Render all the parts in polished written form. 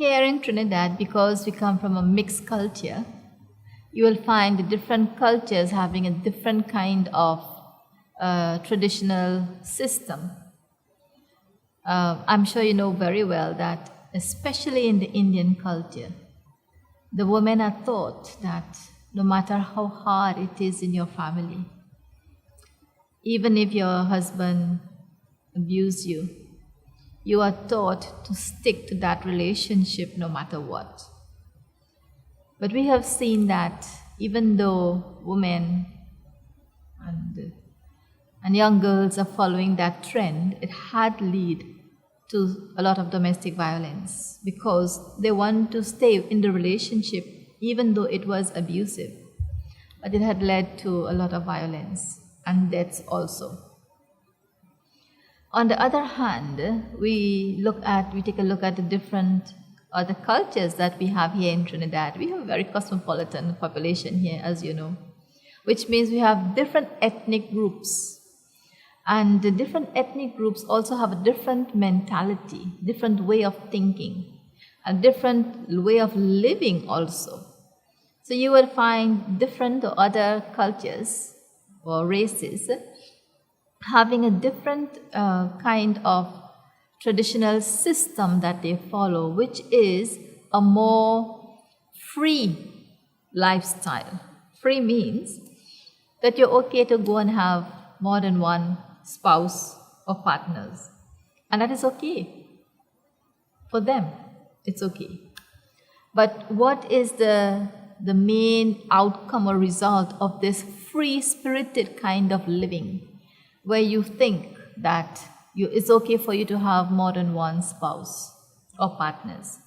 Here in Trinidad, because we come from a mixed culture, you will find the different cultures having a different kind of traditional system. I'm sure you know very well that, especially in the Indian culture, the women are taught that no matter how hard it is in your family, even if your husband abuses you, you are taught to stick to that relationship no matter what. But we have seen that even though women and young girls are following that trend, it had led to a lot of domestic violence because they want to stay in the relationship even though it was abusive. But it had led to a lot of violence and deaths also. On the other hand, we take a look at the different other cultures that we have here in Trinidad. We have a very cosmopolitan population here, as you know, which means we have different ethnic groups. And the different ethnic groups also have a different mentality, different way of thinking, a different way of living also. So you will find different or other cultures or races having a different kind of traditional system that they follow, which is a more free lifestyle. Free means that you're okay to go and have more than one spouse or partners. And that is okay. For them, it's okay. But what is the main outcome or result of this free-spirited kind of living, where you think that it's okay for you to have more than one spouse or partners?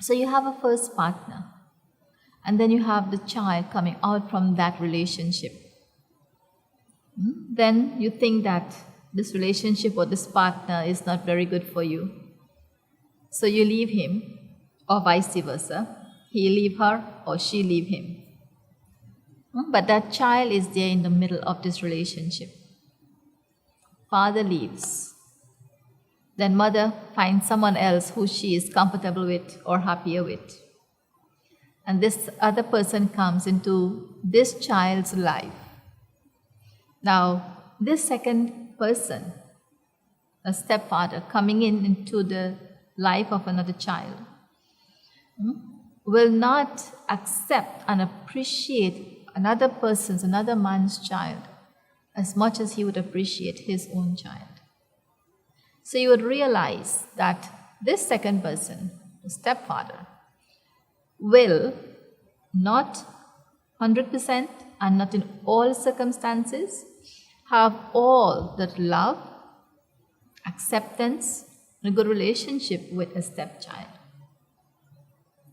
So you have a first partner, and then you have the child coming out from that relationship. Then you think that this relationship or this partner is not very good for you. So you leave him, or vice versa. He leave her or she leave him. But that child is there in the middle of this relationship. Father leaves. Then mother finds someone else who she is comfortable with or happier with. And this other person comes into this child's life. Now, this second person, a stepfather coming into the life of another child, will not accept and appreciate another man's child as much as he would appreciate his own child. So you would realize that this second person, the stepfather, will not 100% and not in all circumstances have all that love, acceptance, and a good relationship with a stepchild.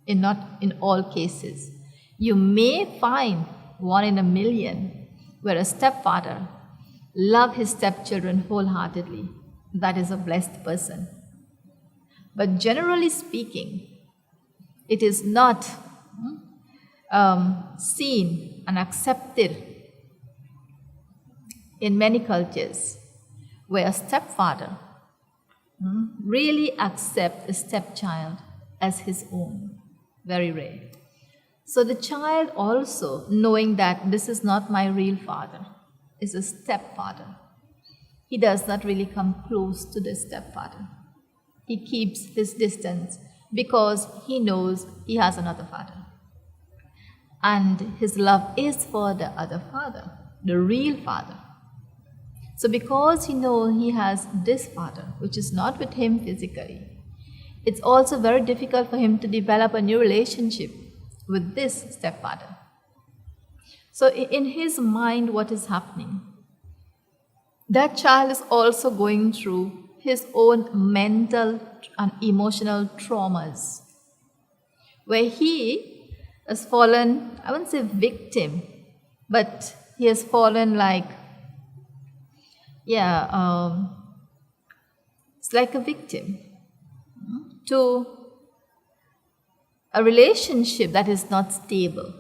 Not in all cases. You may find 1 in a million where a stepfather loves his stepchildren wholeheartedly. That is a blessed person. But generally speaking, it is not seen and accepted in many cultures where a stepfather really accepts a stepchild as his own. Very rare. So the child also, knowing that this is not my real father, is a stepfather, he does not really come close to the stepfather. He keeps his distance because he knows he has another father. And his love is for the other father, the real father. So because he knows he has this father, which is not with him physically, it's also very difficult for him to develop a new relationship with this stepfather. So in his mind, what is happening? That child is also going through his own mental and emotional traumas, where he has fallen, I wouldn't say victim, but he has fallen like, it's like a victim to a relationship that is not stable.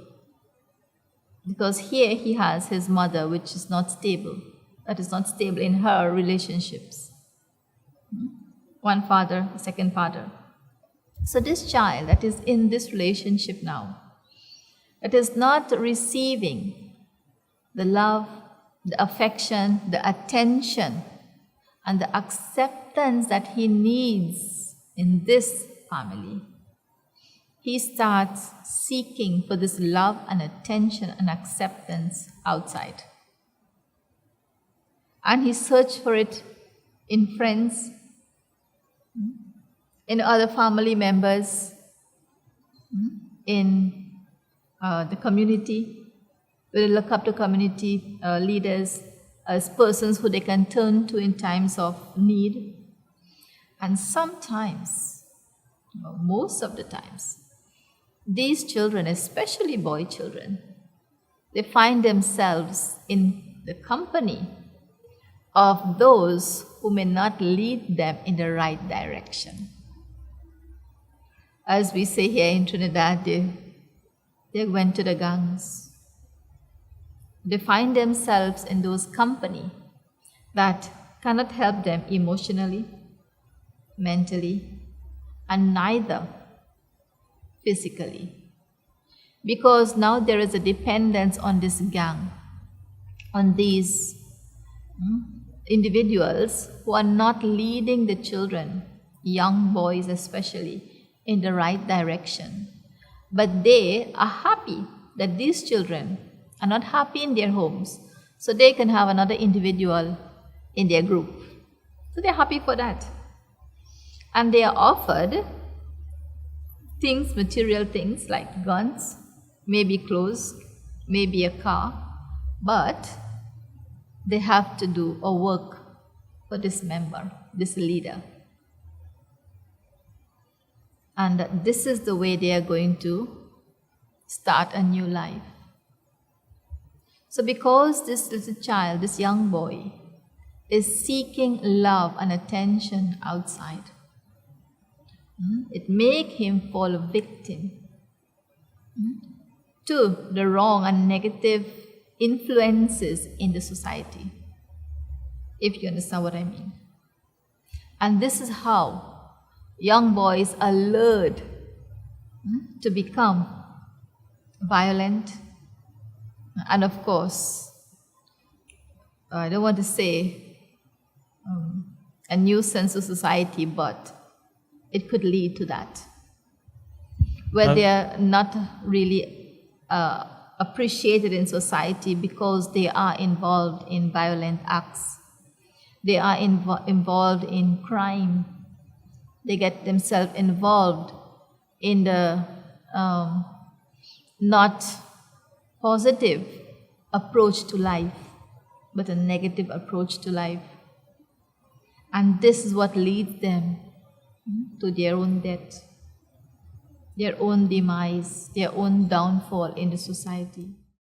Because here he has his mother, which is not stable, that is not stable in her relationships. One father, second father. So this child that is in this relationship now, that is not receiving the love, the affection, the attention, and the acceptance that he needs in this family, he starts seeking for this love and attention and acceptance outside. And he searches for it in friends, in other family members, in the community. We look up to community leaders as persons who they can turn to in times of need. And sometimes, most of the times, these children, especially boy children, they find themselves in the company of those who may not lead them in the right direction. As we say here in Trinidad, they went to the gangs. They find themselves in those company that cannot help them emotionally, mentally, and neither physically. Because now there is a dependence on this gang, on these individuals who are not leading the children, young boys especially, in the right direction. But they are happy that these children are not happy in their homes, so they can have another individual in their group. So they're happy for that. And they are offered things, material things like guns, maybe clothes, maybe a car, but they have to do or work for this member, this leader. And this is the way they are going to start a new life. So because this little child, this young boy, is seeking love and attention outside, it makes him fall victim to the wrong and negative influences in the society, if you understand what I mean. And this is how young boys are lured to become violent, and of course, I don't want to say a nuisance to society, but it could lead to that, where they are not really appreciated in society because they are involved in violent acts. They are involved in crime. They get themselves involved in the not positive approach to life, but a negative approach to life. And this is what leads them to their own death, their own demise, their own downfall in the society.